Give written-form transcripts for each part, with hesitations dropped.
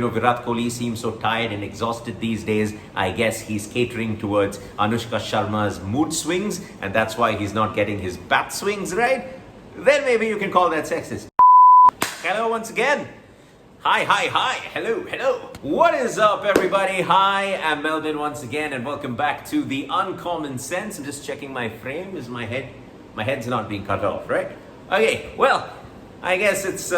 Virat Kohli seems so tired and exhausted these days. I guess he's catering towards Anushka Sharma's mood swings, and that's why he's not getting his bat swings right. Then maybe you can call that sexist. Hello once again. Hi, hello. What is up, everybody? Hi, I'm Melvin once again, and welcome back to The Uncommon Sense. I'm just checking my frame. Is my head's not being cut off, right? Okay, well, I guess it's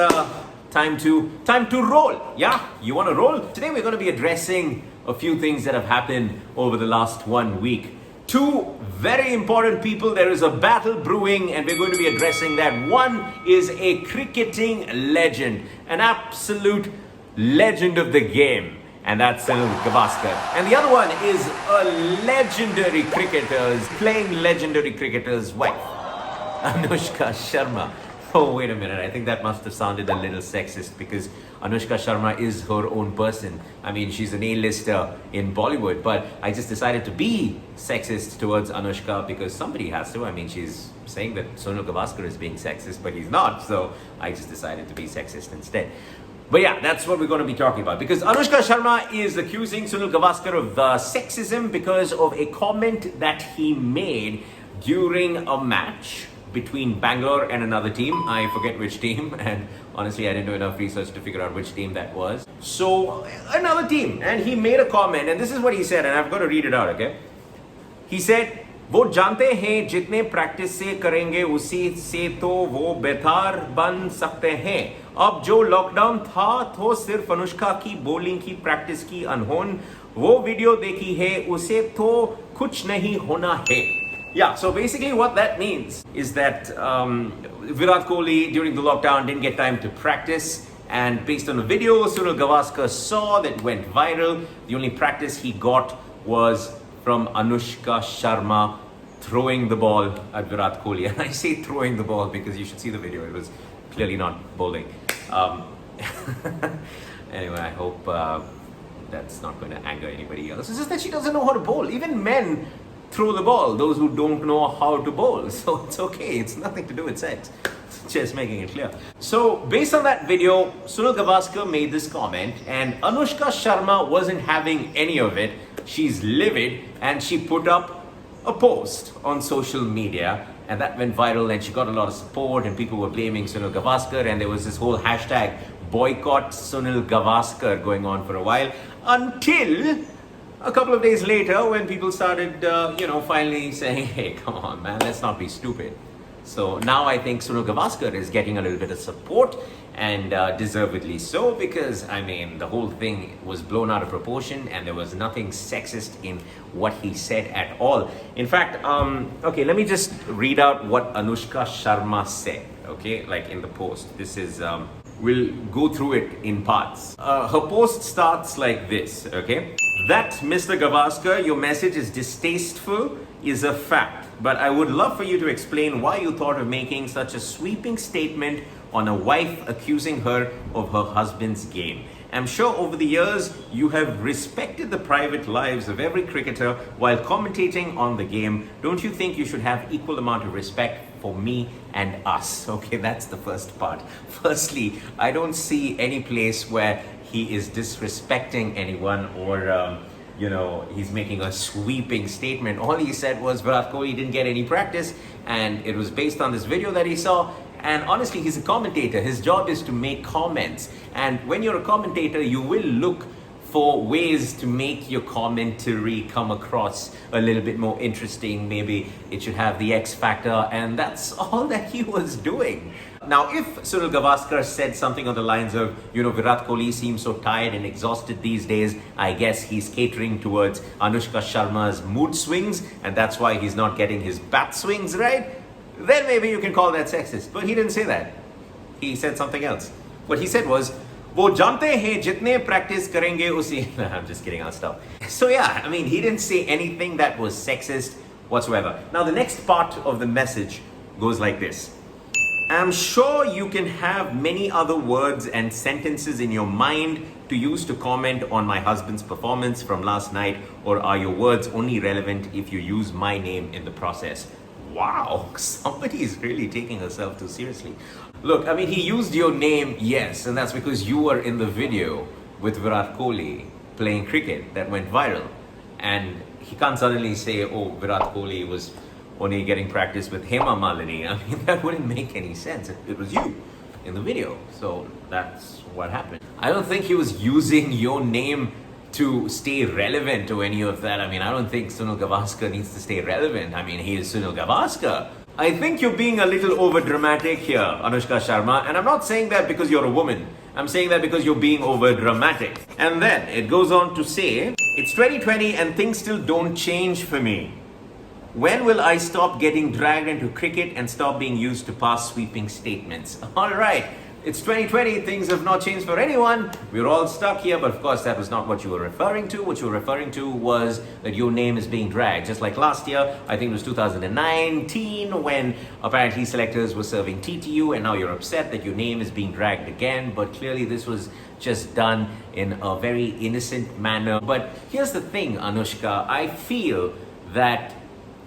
time to roll. Yeah, you want to roll? Today we're going to be addressing a few things that have happened over the last 1 week. Two very important people. There is a battle brewing, and we're going to be addressing that. One is a cricketing legend, an absolute legend of the game, and that's Sunil Gavaskar. And the other one is a legendary legendary cricketer's wife, Anushka Sharma. Oh, wait a minute. I think that must have sounded a little sexist because Anushka Sharma is her own person. I mean, she's an A-lister in Bollywood, but I just decided to be sexist towards Anushka because somebody has to. I mean, she's saying that Sunil Gavaskar is being sexist, but he's not. So I just decided to be sexist instead. But yeah, that's what we're going to be talking about, because Anushka Sharma is accusing Sunil Gavaskar of sexism because of a comment that he made during a match between Bangalore and another team. I forget which team, and honestly I didn't do enough research to figure out which team that was. So another team, and he made a comment, and this is what he said, and I've got to read it out, okay? He said, वो जानते हैं जितने practice से करेंगे उसी से तो वो बेहतर बन सकते हैं. अब जो लॉकडाउन था तो सिर्फ अनुष्का की बॉलिंग की प्रैक्टिस की अनहोन वो वीडियो देखी है उसे तो कुछ नहीं होना है. Yeah, so basically what that means is that Virat Kohli during the lockdown didn't get time to practice, and based on a video Sunil Gavaskar saw that went viral, the only practice he got was from Anushka Sharma throwing the ball at Virat Kohli. And I say throwing the ball because you should see the video, it was clearly not bowling. Anyway, I hope that's not going to anger anybody else. It's just that she doesn't know how to bowl. Even men throw the ball, those who don't know how to bowl. So it's okay, it's nothing to do with sex. Just making it clear. So based on that video, Sunil Gavaskar made this comment, and Anushka Sharma wasn't having any of it. She's livid, and she put up a post on social media, and that went viral, and she got a lot of support, and people were blaming Sunil Gavaskar, and there was this whole hashtag boycott Sunil Gavaskar going on for a while, until a couple of days later, when people started, finally saying, hey, come on, man, let's not be stupid. So now I think Sunil Gavaskar is getting a little bit of support, and deservedly so, because, I mean, the whole thing was blown out of proportion, and there was nothing sexist in what he said at all. In fact, okay, let me just read out what Anushka Sharma said, okay, like in the post. This is, we'll go through it in parts. Her post starts like this, okay? That, Mr. Gavaskar, your message is distasteful is a fact, but I would love for you to explain why you thought of making such a sweeping statement on a wife accusing her of her husband's game. I'm sure over the years you have respected the private lives of every cricketer while commentating on the game. Don't you think you should have equal amount of respect for me and us? Okay, that's the first part. Firstly, I don't see any place where he is disrespecting anyone or he's making a sweeping statement. All he said was Virat Kohli didn't get any practice, and it was based on this video that he saw. And honestly, he's a commentator. His job is to make comments. And when you're a commentator, you will look for ways to make your commentary come across a little bit more interesting. Maybe it should have the X factor, and that's all that he was doing. Now, if Sunil Gavaskar said something on the lines of, Virat Kohli seems so tired and exhausted these days, I guess he's catering towards Anushka Sharma's mood swings, and that's why he's not getting his bat swings right, then maybe you can call that sexist. But he didn't say that. He said something else. What he said was, वो जानते हैं जितने practice करेंगे उसी. I'm just kidding, I'll stop. So yeah, I mean, he didn't say anything that was sexist whatsoever. Now the next part of the message goes like this. I'm sure you can have many other words and sentences in your mind to use to comment on my husband's performance from last night, or are your words only relevant if you use my name in the process? Wow, somebody is really taking herself too seriously. Look, I mean, he used your name, yes, and that's because you were in the video. with Virat Kohli playing cricket that went viral. And he can't suddenly say, oh, Virat Kohli was only getting practice with Hema Malini. I mean, that wouldn't make any sense. It was you in the video. So that's what happened. I don't think he was using your name to stay relevant or any of that. I mean, I don't think Sunil Gavaskar needs to stay relevant. I mean, he is Sunil Gavaskar. I think you're being a little over dramatic here, Anushka Sharma, and I'm not saying that because you're a woman. I'm saying that because you're being over dramatic. And then it goes on to say, it's 2020 and things still don't change for me. When will I stop getting dragged into cricket and stop being used to pass sweeping statements? All right. It's 2020, things have not changed for anyone. We're all stuck here, but of course that was not what you were referring to. What you were referring to was that your name is being dragged. Just like last year, I think it was 2019, when apparently selectors were serving TTU, and now you're upset that your name is being dragged again. But clearly this was just done in a very innocent manner. But here's the thing, Anushka, I feel that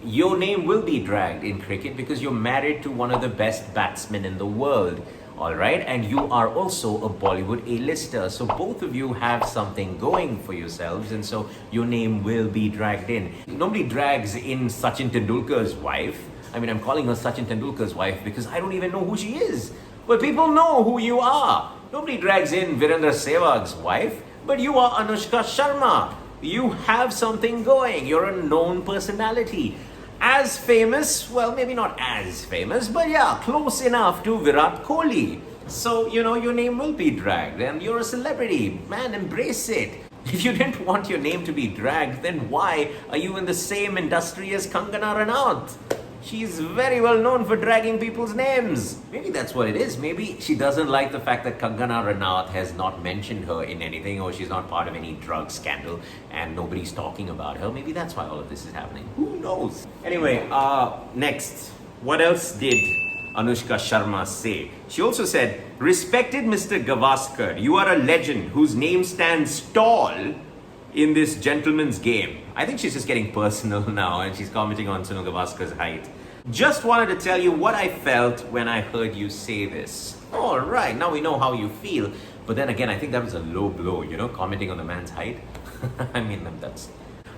your name will be dragged in cricket because you're married to one of the best batsmen in the world. All right, and you are also a Bollywood A-lister, so both of you have something going for yourselves, and so your name will be dragged in. Nobody drags in Sachin Tendulkar's wife. I mean, I'm calling her Sachin Tendulkar's wife because I don't even know who she is. But people know who you are. Nobody drags in Virendra Sehwag's wife, but you are Anushka Sharma. You have something going. You're a known personality. As famous, well, maybe not as famous, but yeah, close enough to Virat Kohli. So, you know, your name will be dragged and you're a celebrity. Man, embrace it. If you didn't want your name to be dragged, then why are you in the same industry as Kangana Ranaut? She's very well known for dragging people's names. Maybe that's what it is. Maybe she doesn't like the fact that Kangana Ranaut has not mentioned her in anything, or she's not part of any drug scandal and nobody's talking about her. Maybe that's why all of this is happening. Who knows? Anyway, next. What else did Anushka Sharma say? She also said, respected Mr. Gavaskar, you are a legend whose name stands tall in this gentleman's game. I think she's just getting personal now and she's commenting on Sunil Gavaskar's height. Just wanted to tell you what I felt when I heard you say this. All right, now we know how you feel. But then again, I think that was a low blow, you know, commenting on the man's height. I mean, that's...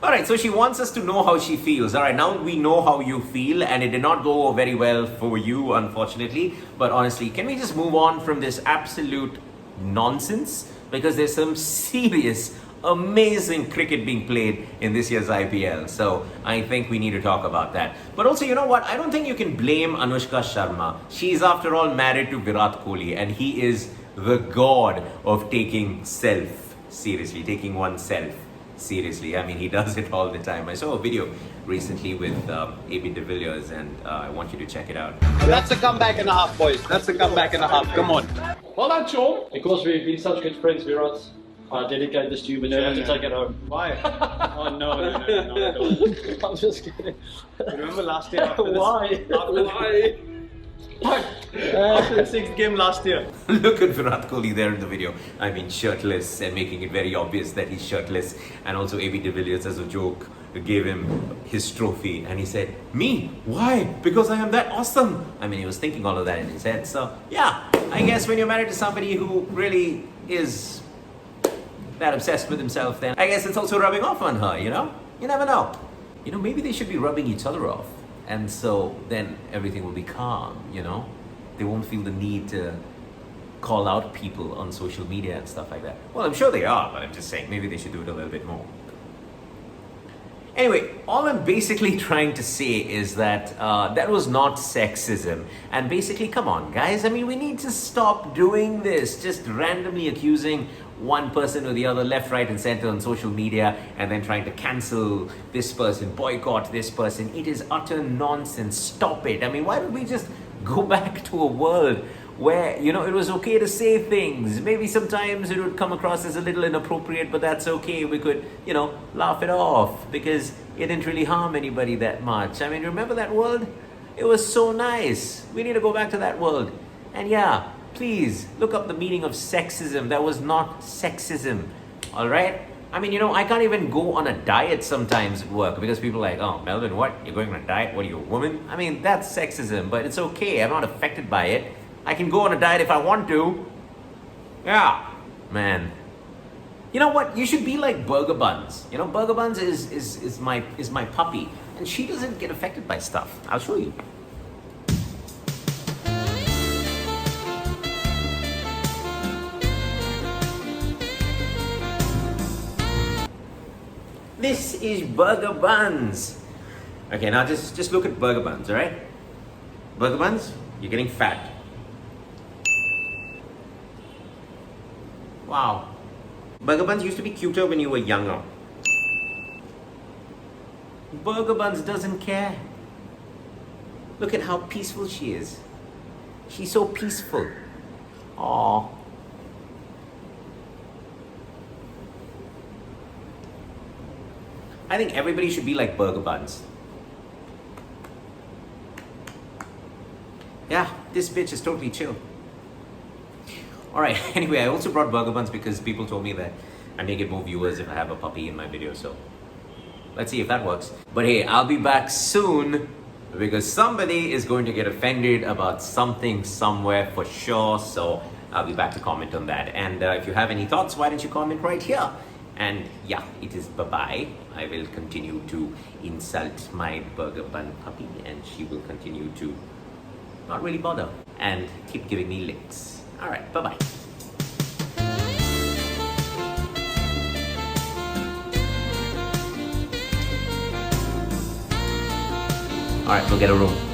All right, so she wants us to know how she feels. All right, now we know how you feel, and it did not go very well for you, unfortunately. But honestly, can we just move on from this absolute nonsense? Because there's some serious, amazing cricket being played in this year's IPL. So I think we need to talk about that. But also, you know what? I don't think you can blame Anushka Sharma. She's after all married to Virat Kohli, and he is the god of taking self seriously, taking oneself seriously. I mean, he does it all the time. I saw a video recently with AB de Villiers, and I want you to check it out. That's a comeback and a half, boys. That's a comeback and a half. Come on. Well done, Sean. Because we've been such good friends, Virat, I dedicate this to you, but you have to take it home. Why? Oh no. I'm just kidding. Remember last year? After Why? Why? After the sixth game last year. Look at Virat Kohli there in the video. I mean, shirtless and making it very obvious that he's shirtless. And also AB de Villiers, as a joke, gave him his trophy. And he said, me? Why? Because I am that awesome. I mean, he was thinking all of that in his head. So, yeah, I guess when you're married to somebody who really is that obsessed with himself, then I guess it's also rubbing off on her, you know? You never know. You know, maybe they should be rubbing each other off. And so then everything will be calm, you know? They won't feel the need to call out people on social media and stuff like that. Well, I'm sure they are, but I'm just saying maybe they should do it a little bit more. Anyway, all I'm basically trying to say is that that was not sexism. And basically, come on, guys. I mean, we need to stop doing this. Just randomly accusing one person or the other, left, right, and center on social media, and then trying to cancel this person, boycott this person. It is utter nonsense. Stop it. I mean, why don't we just go back to a world where, you know, it was okay to say things. Maybe sometimes it would come across as a little inappropriate, but that's okay. We could, you know, laugh it off because it didn't really harm anybody that much. I mean, remember that world? It was so nice. We need to go back to that world. And yeah, please look up the meaning of sexism. That was not sexism. All right? I mean, you know, I can't even go on a diet sometimes at work because people are like, oh, Melvin, what? You're going on a diet? What are you, a woman? I mean, that's sexism, but it's okay. I'm not affected by it. I can go on a diet if I want to. Yeah, man. You know what? You should be like Burger Buns. You know, Burger Buns is my puppy, and she doesn't get affected by stuff. I'll show you. This is Burger Buns. Okay, now just look at Burger Buns, all right? Burger Buns, you're getting fat. Wow. Burger Buns used to be cuter when you were younger. Burger Buns doesn't care. Look at how peaceful she is. She's so peaceful. Aww. I think everybody should be like Burger Buns. Yeah, this bitch is totally chill. Alright, anyway, I also brought Burger Buns because people told me that I may get more viewers if I have a puppy in my video, so let's see if that works. But hey, I'll be back soon because somebody is going to get offended about something somewhere for sure, so I'll be back to comment on that. And if you have any thoughts, why don't you comment right here? And yeah, it is bye-bye. I will continue to insult my Burger Bun puppy, and she will continue to not really bother and keep giving me licks. Alright, bye-bye. Alright, we'll get a room.